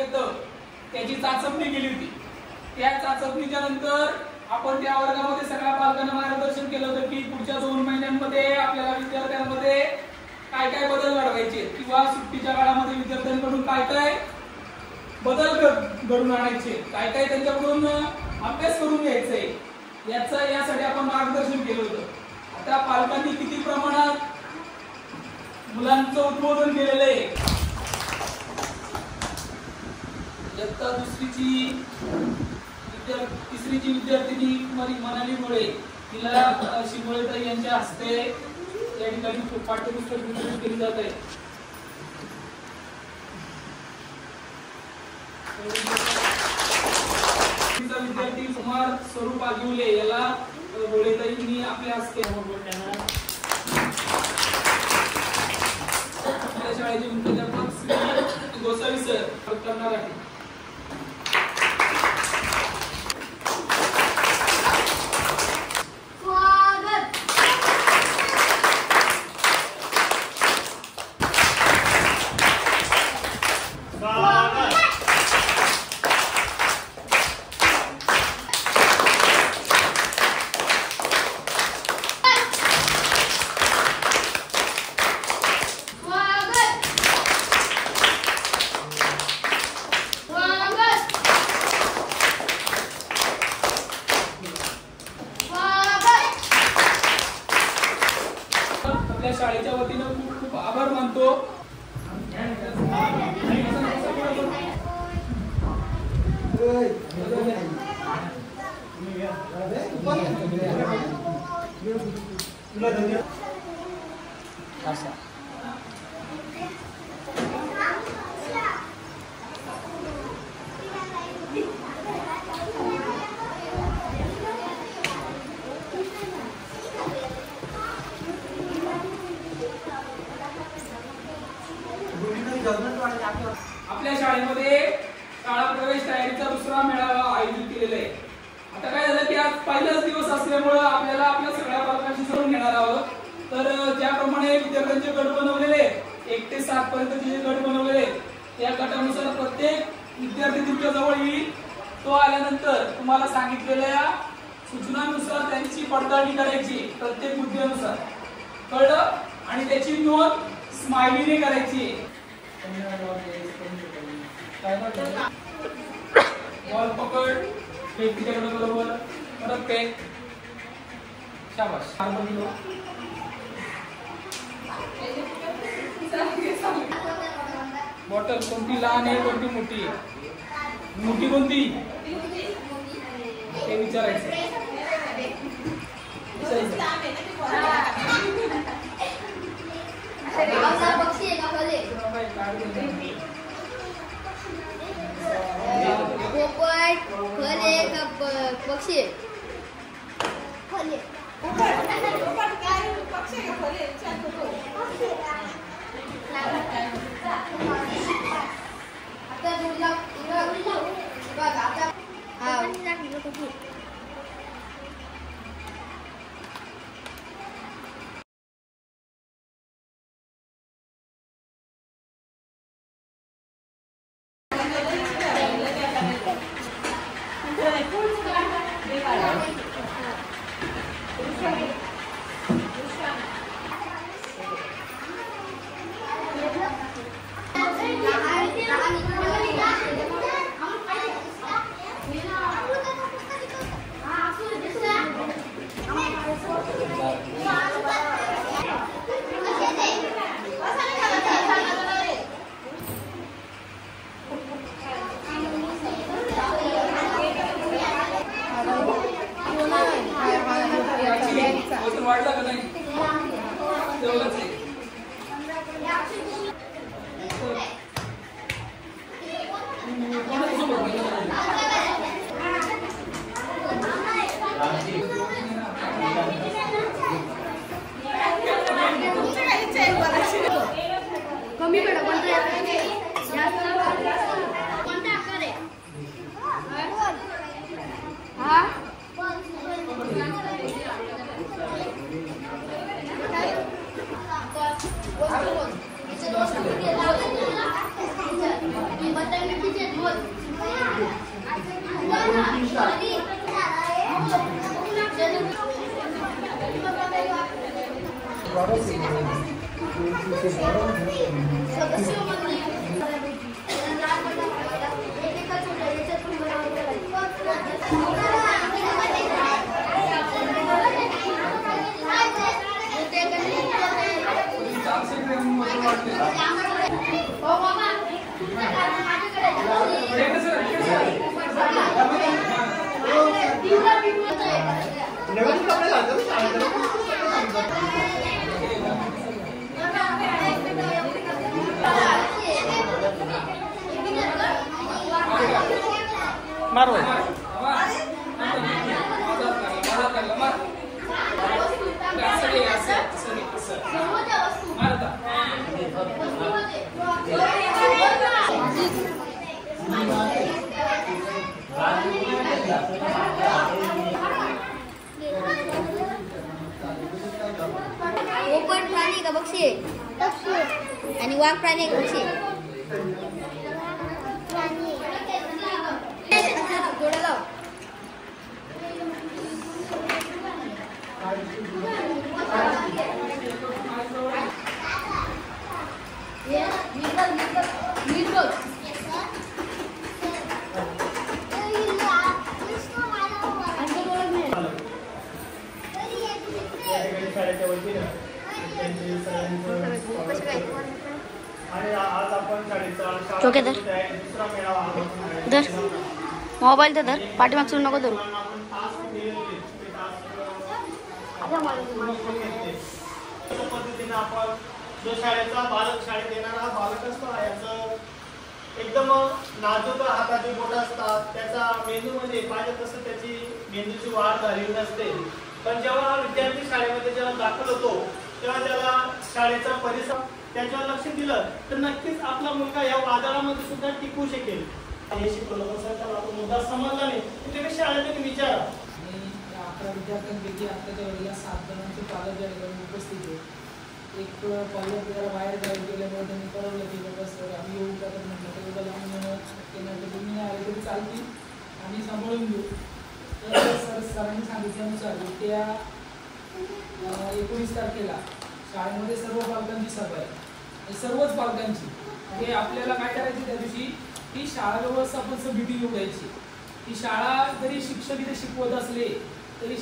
येतं त्याची चाचपणी केली होती। त्या चाचपणीच्या नंतर आपण त्या वर्गामध्ये सगळ्या पालकांना मार्गदर्शन केलं होतं की पुढच्या 2 महिन्यांमध्ये आपल्याला विद्यार्थ्यांमध्ये काय काय बदल घडवायचे किंवा सुट्टीच्या काळामध्ये विद्यार्थ्यांकडून काय काय बदल घडून आणायचे, काय काय त्यांच्याकडून अभ्यास करून घ्यायचंय यासाठी आपण मार्गदर्शन केलं होतं। आता पालकांनी किती प्रमाणात मुलांचं उद्बोधन केलेलं आहे। इयत्ता तिसरीची विद्यार्थिनी कुमारी मनाली मुळे तिला शिमोळेताई यांच्या हस्ते या ठिकाणी पाठ्यपुस्तक वितरित केली जात आहे। विद्यार्थी कुमार स्वरूप आगिवले याला गोळेताईंनी आपल्या हस्ते शाळेचे मुख्याध्यापक श्री गोसावी सर करणार आहे। शाळेच्या वतीनं खूप खूप आभार मानतो। आपल्या शाळेमध्ये शाळा प्रवेश तयारीचा दुसरा मेळावा आयोजित केलेला आहे। आता काय झालं की आज पहिलाच दिवस असल्यामुळे आपल्याला आपल्या सगळ्या पालकांशी जोडून घेणार आहोत। तर ज्याप्रमाणे विद्यार्थ्यांचे गट बनवलेले 1 ते 7 पर्यंतचे जे गट बनवलेले त्या गटानुसार प्रत्येक विद्यार्थी तुमच्या जवळ येईल। तो आल्यानंतर तुम्हाला सांगितलेल्या सूचनांनुसार त्यांची पडताळणी करायची प्रत्येक मुद्द्यानुसार, कळलं? आणि त्याची नोंद स्माइलीने करायची। बॉल पकड, फेक तिच्याकडे बरोबर, परत फेक, शाबास। बॉटल कोणती लहान आहे कोणती मोठी आहे, मोठी कोणती ते विचारायचं। पक्षी वाढला का नाही तेवढंच आहे। कमी पडा कोणता हा मारो पोपट प्राणी का पक्षी आणि वाघ प्राणी का पक्षी जोडा लाव चोके धर धर मोबाईल तर धर पाठीमागसून नको धरू पद्धतीने आपण जो शाळेचा बालक शाळेत येणारा बालक असतो याचं एकदम नाजूक हाताची बोटं असतात त्याचा मेंदूमध्ये पाहिजे तसं त्याची मेंदूची वाढ झालेली नसते पण जेव्हा हा विद्यार्थी शाळेमध्ये जेव्हा दाखल होतो तेव्हा त्याला शाळेचा परिसर त्याच्यावर लक्ष दिलं तर नक्कीच आपला मुलगा या वादळामध्ये सुद्धा टिकू शकेल. हे शिकवलं तर त्याला मुद्दा समजला नाही तुम्ही शाळेत विचारा. अकरा विद्यार्थ्यांपैकी आताच्या वेळेला 7 जणांचे पालक या ठिकाणी उपस्थित आहेत. एक पालक जरा बाहेर जाऊन गेल्यामुळे त्यांनी कळवलं की बाबा सर आम्ही येऊ का तर म्हटलं तर बाबा लांब तुम्ही आले तरी चालतील आम्ही सांभाळून घेऊ. तर सरांनी सांगितल्यानुसार त्या 19 तारखेला शाळेमध्ये सर्व पालकांची सभा आहे सर्वच पालकांची. हे आपल्याला काय करायची त्या दिवशी की शाळा व्यवस्थापन समिती निवडायची. ती शाळा जरी शिक्षक इथे शिकवत असले तरी